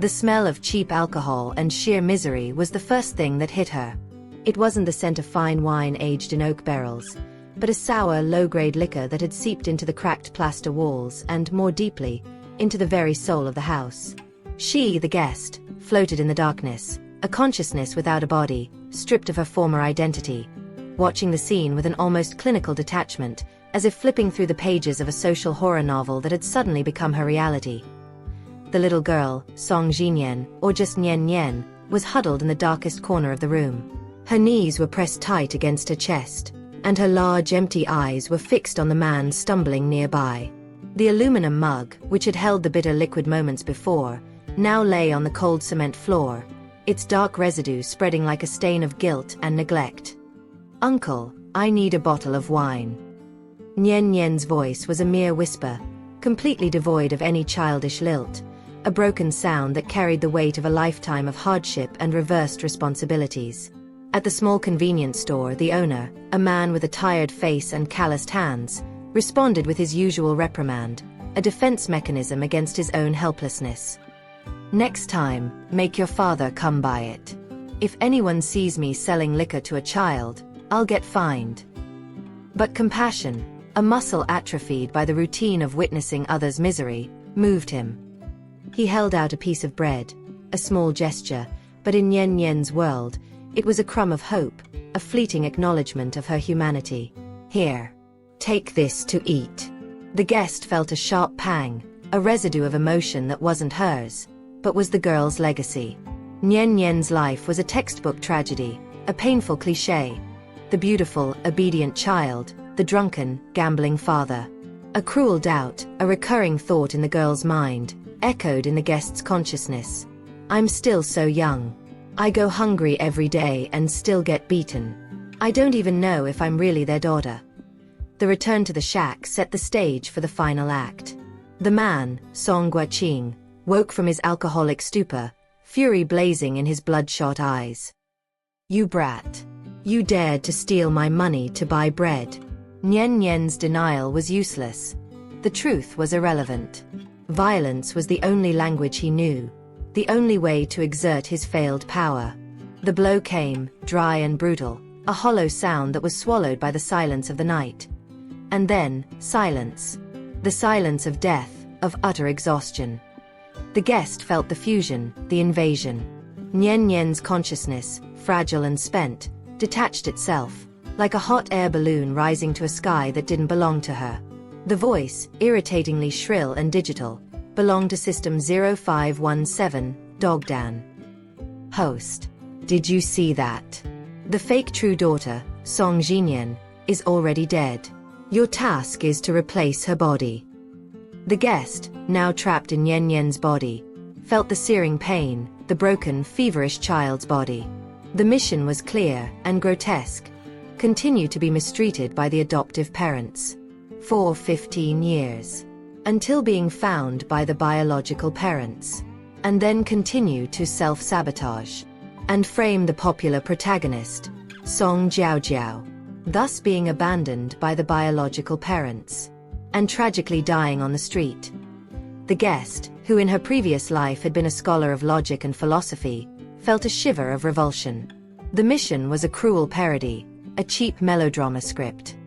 The smell of cheap alcohol and sheer misery was the first thing that hit her. It wasn't the scent of fine wine aged in oak barrels, but a sour, low-grade liquor that had seeped into the cracked plaster walls and, more deeply, into the very soul of the house. She, the guest, floated in the darkness, a consciousness without a body, stripped of her former identity, watching the scene with an almost clinical detachment, as if flipping through the pages of a social horror novel that had suddenly become her reality. The little girl, Zhinian, or just Nian Nian, was huddled in the darkest corner of the room. Her knees were pressed tight against her chest, and her large empty eyes were fixed on the man stumbling nearby. The aluminum mug, which had held the bitter liquid moments before, now lay on the cold cement floor, its dark residue spreading like a stain of guilt and neglect. "Uncle, I need a bottle of wine." Nian Nian's voice was a mere whisper, completely devoid of any childish lilt, a broken sound that carried the weight of a lifetime of hardship and reversed responsibilities. At the small convenience store, the owner, a man with a tired face and calloused hands, responded with his usual reprimand, a defense mechanism against his own helplessness. "Next time, make your father come buy it. If anyone sees me selling liquor to a child, I'll get fined." But compassion, a muscle atrophied by the routine of witnessing others' misery, moved him. He held out a piece of bread, a small gesture, but in Nian Nian's world, it was a crumb of hope, a fleeting acknowledgement of her humanity. "Here. Take this to eat." The guest felt a sharp pang, a residue of emotion that wasn't hers, but was the girl's legacy. Nian Nian's life was a textbook tragedy, a painful cliché. The beautiful, obedient child, the drunken, gambling father. A cruel doubt, a recurring thought in the girl's mind, echoed in the guest's consciousness. "I'm still so young. I go hungry every day and still get beaten. I don't even know if I'm really their daughter." The return to the shack set the stage for the final act. The man, Song Guoqing, woke from his alcoholic stupor, fury blazing in his bloodshot eyes. "You brat. You dared to steal my money to buy bread." Nian Nian's denial was useless. The truth was irrelevant. Violence was the only language he knew, the only way to exert his failed power. The blow came, dry and brutal, a hollow sound that was swallowed by the silence of the night. And then, silence. The silence of death, of utter exhaustion. The guest felt the fusion, the invasion. Nian Nian's consciousness, fragile and spent, detached itself, like a hot air balloon rising to a sky that didn't belong to her. The voice, irritatingly shrill and digital, belonged to System 0517, Dogdan. "Host. Did you see that? The fake true daughter, Zhinian, is already dead. Your task is to replace her body." The guest, now trapped in Nian Nian's body, felt the searing pain, the broken, feverish child's body. The mission was clear and grotesque. Continue to be mistreated by the adoptive parents. For 15 years. Until being found by the biological parents. And then continue to self-sabotage. And frame the popular protagonist, Song Jiaojiao, thus being abandoned by the biological parents. And tragically dying on the street. The guest, who in her previous life had been a scholar of logic and philosophy, felt a shiver of revulsion. The mission was a cruel parody, a cheap melodrama script.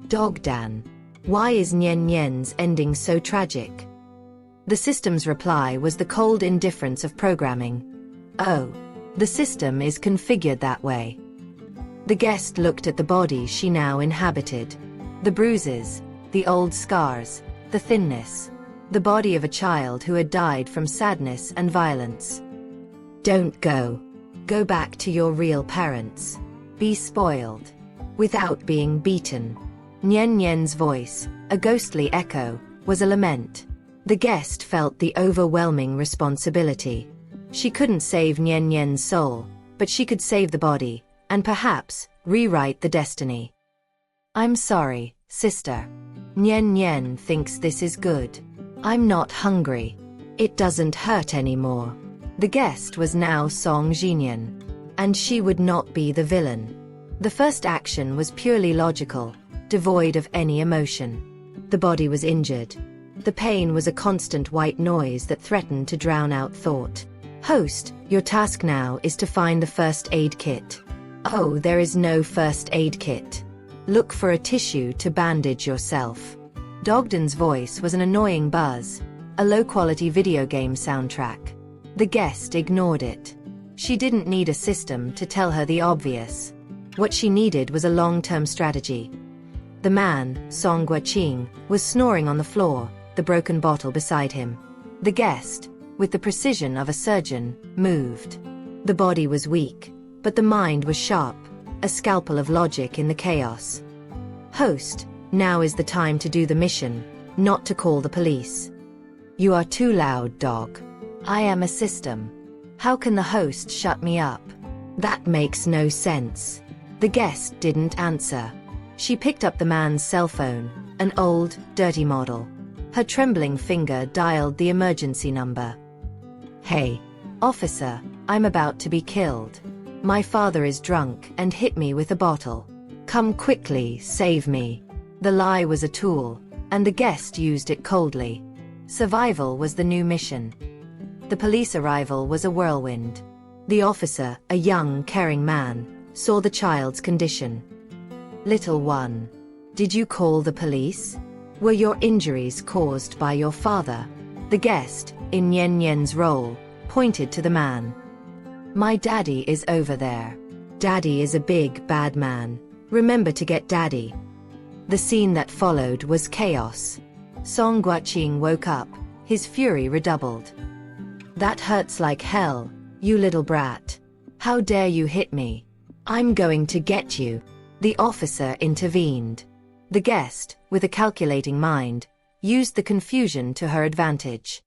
Dogdan. Why is Nian Nian's ending so tragic? The system's reply was the cold indifference of programming. "Oh. The system is configured that way." The guest looked at the body she now inhabited. The bruises, the old scars, the thinness. The body of a child who had died from sadness and violence. "Don't go. Go back to your real parents. Be spoiled. Without being beaten." Nian Nian's voice, a ghostly echo, was a lament. The guest felt the overwhelming responsibility. She couldn't save Nian Nian's soul, but she could save the body, and perhaps, rewrite the destiny. "I'm sorry, sister. Nian Nian thinks this is good. I'm not hungry. It doesn't hurt anymore." The guest was now Zhinian. And she would not be the villain. The first action was purely logical, devoid of any emotion. The body was injured. The pain was a constant white noise that threatened to drown out thought. Host, your task now is to find the first aid kit. Oh, there is no first aid kit. Look for a tissue to bandage yourself. Dogden's voice was an annoying buzz, a low-quality video game soundtrack. The guest ignored it. She didn't need a system to tell her the obvious. What she needed was a long-term strategy. The man, Song Guoqing, was snoring on the floor, the broken bottle beside him. The guest, with the precision of a surgeon, moved. The body was weak, but the mind was sharp, a scalpel of logic in the chaos. Host, now is the time to do the mission, not to call the police. You are too loud, dog. I am a system. How can the host shut me up? That makes no sense. The guest didn't answer. She picked up the man's cell phone, an old, dirty model. Her trembling finger dialed the emergency number. Hey, officer, I'm about to be killed. My father is drunk and hit me with a bottle. Come quickly, save me. The lie was a tool, and the guest used it coldly. Survival was the new mission. The police arrival was a whirlwind. The officer, a young, caring man, saw the child's condition. Little one, did you call the police? Were your injuries caused by your father? The guest, in Nian Nian's role, pointed to the man. My daddy is over there. Daddy is a big, bad man. Remember to get daddy. The scene that followed was chaos. Song Guoqing woke up, his fury redoubled. That hurts like hell, you little brat. How dare you hit me? I'm going to get you. The officer intervened. The guest, with a calculating mind, used the confusion to her advantage.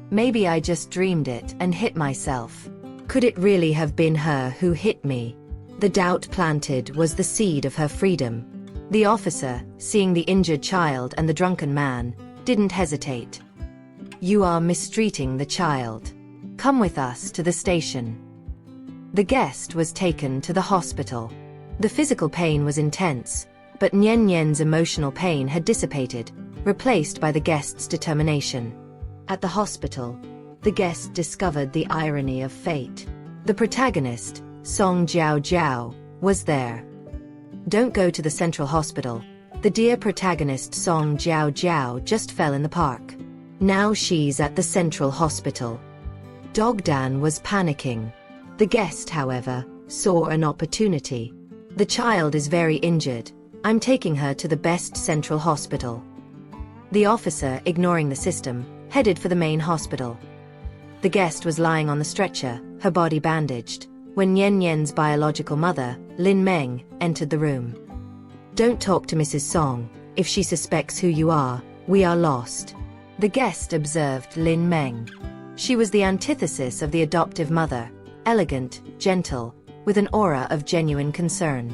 Maybe I just dreamed it and hit myself. Could it really have been her who hit me? The doubt planted was the seed of her freedom. The officer, seeing the injured child and the drunken man, didn't hesitate. You are mistreating the child. Come with us to the station. The guest was taken to the hospital. The physical pain was intense, but Nian Nian's emotional pain had dissipated, replaced by the guest's determination. At the hospital, the guest discovered the irony of fate. The protagonist, Song Jiao Jiao, was there. Don't go to the central hospital. The dear protagonist Song Jiao Jiao just fell in the park. Now she's at the central hospital. Dogdan was panicking. The guest, however, saw an opportunity. The child is very injured. I'm taking her to the best central hospital. The officer, ignoring the system, headed for the main hospital. The guest was lying on the stretcher, her body bandaged, when Nian Nian's biological mother, Lin Meng, entered the room. Don't talk to Mrs. Song. If she suspects who you are, we are lost. The guest observed Lin Meng. She was the antithesis of the adoptive mother, elegant, gentle, with an aura of genuine concern.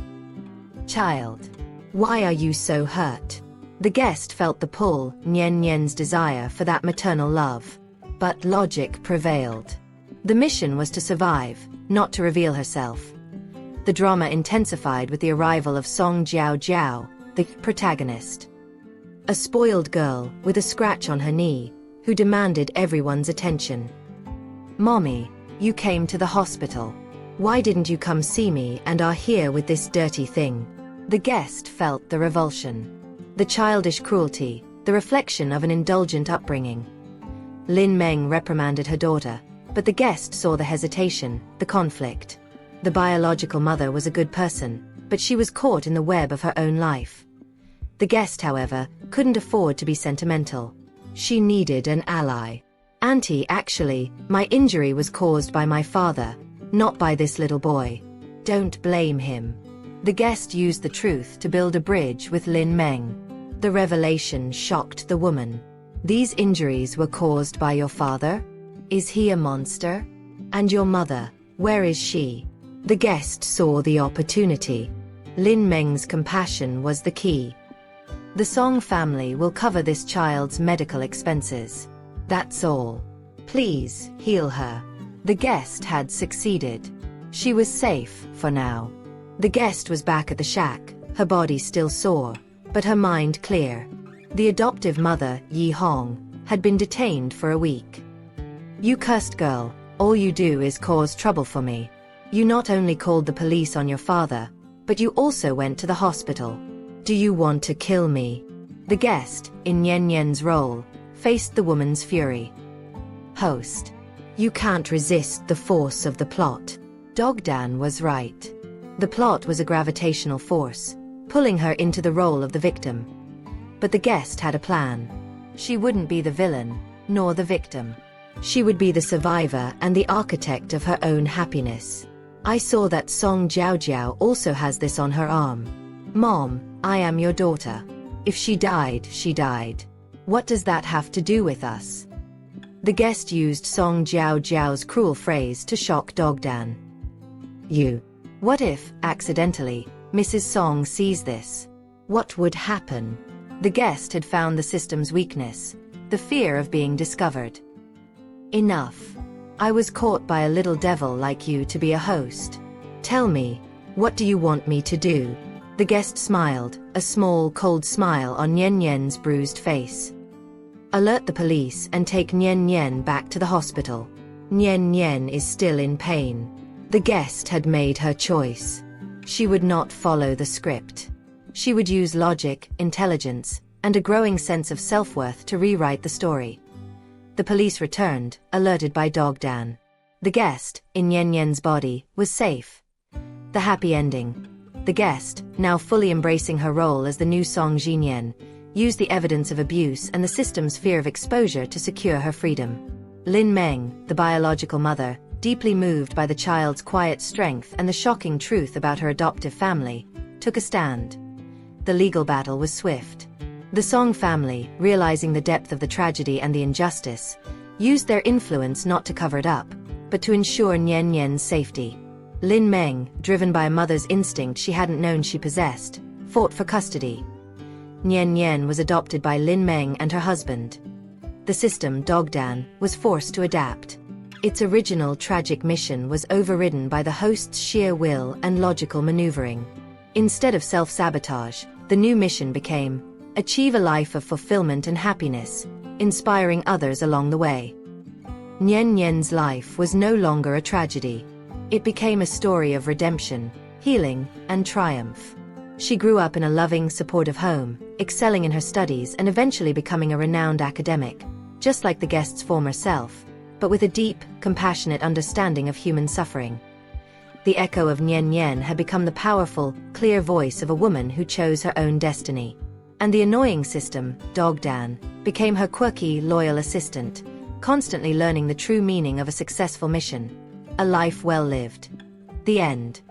Child, why are you so hurt? The guest felt the pull, Nian Nian's desire for that maternal love. But logic prevailed. The mission was to survive, not to reveal herself. The drama intensified with the arrival of Song Jiao Jiao, the protagonist. A spoiled girl, with a scratch on her knee, who demanded everyone's attention. Mommy, you came to the hospital. Why didn't you come see me and are here with this dirty thing? The guest felt the revulsion. The childish cruelty, the reflection of an indulgent upbringing. Lin Meng reprimanded her daughter, but the guest saw the hesitation, the conflict. The biological mother was a good person, but she was caught in the web of her own life. The guest, however, couldn't afford to be sentimental. She needed an ally. Auntie, actually, my injury was caused by my father, not by this little boy. Don't blame him. The guest used the truth to build a bridge with Lin Meng. The revelation shocked the woman. These injuries were caused by your father? Is he a monster? And your mother, where is she? The guest saw the opportunity. Lin Meng's compassion was the key. The Song family will cover this child's medical expenses. That's all. Please, heal her. The guest had succeeded. She was safe, for now. The guest was back at the shack, her body still sore, but her mind clear. The adoptive mother, Yi Hong, had been detained for a week. "You cursed girl, all you do is cause trouble for me. You not only called the police on your father, but you also went to the hospital. Do you want to kill me?" The guest, in Nian Nian's role, faced the woman's fury. Host: "You can't resist the force of the plot." Dogdan was right. The plot was a gravitational force, pulling her into the role of the victim. But the guest had a plan. She wouldn't be the villain, nor the victim. She would be the survivor and the architect of her own happiness. "I saw that Song Jiao also has this on her arm. Mom, I am your daughter. If she died, she died. What does that have to do with us?" The guest used Song Jiao's cruel phrase to shock Dogdan. "You. What if, accidentally, Mrs. Song sees this? What would happen?" The guest had found the system's weakness, the fear of being discovered. "Enough. I was caught by a little devil like you to be a host. Tell me, what do you want me to do?" The guest smiled, a small, cold smile on Nian Nian's bruised face. "Alert the police and take Nian Nian back to the hospital. Nian Nian is still in pain." The guest had made her choice. She would not follow the script. She would use logic, intelligence, and a growing sense of self-worth to rewrite the story. The police returned, alerted by Dogdan. The guest, in Nian Nian's body, was safe. The happy ending. The guest, now fully embracing her role as the new Song Zhinian, used the evidence of abuse and the system's fear of exposure to secure her freedom. Lin Meng, the biological mother, deeply moved by the child's quiet strength and the shocking truth about her adoptive family, took a stand. The legal battle was swift. The Song family, realizing the depth of the tragedy and the injustice, used their influence not to cover it up, but to ensure Nian Nian's safety. Lin Meng, driven by a mother's instinct she hadn't known she possessed, fought for custody. Nian Nian was adopted by Lin Meng and her husband. The system, Dogdan, was forced to adapt. Its original tragic mission was overridden by the host's sheer will and logical maneuvering. Instead of self-sabotage, the new mission became, achieve a life of fulfillment and happiness, inspiring others along the way. Nian Nian's life was no longer a tragedy. It became a story of redemption, healing, and triumph. She grew up in a loving, supportive home, excelling in her studies and eventually becoming a renowned academic, just like the guest's former self, but with a deep, compassionate understanding of human suffering. The echo of Nian Nian had become the powerful, clear voice of a woman who chose her own destiny. And the annoying system, Dogdan, became her quirky, loyal assistant, constantly learning the true meaning of a successful mission. A life well lived. The end.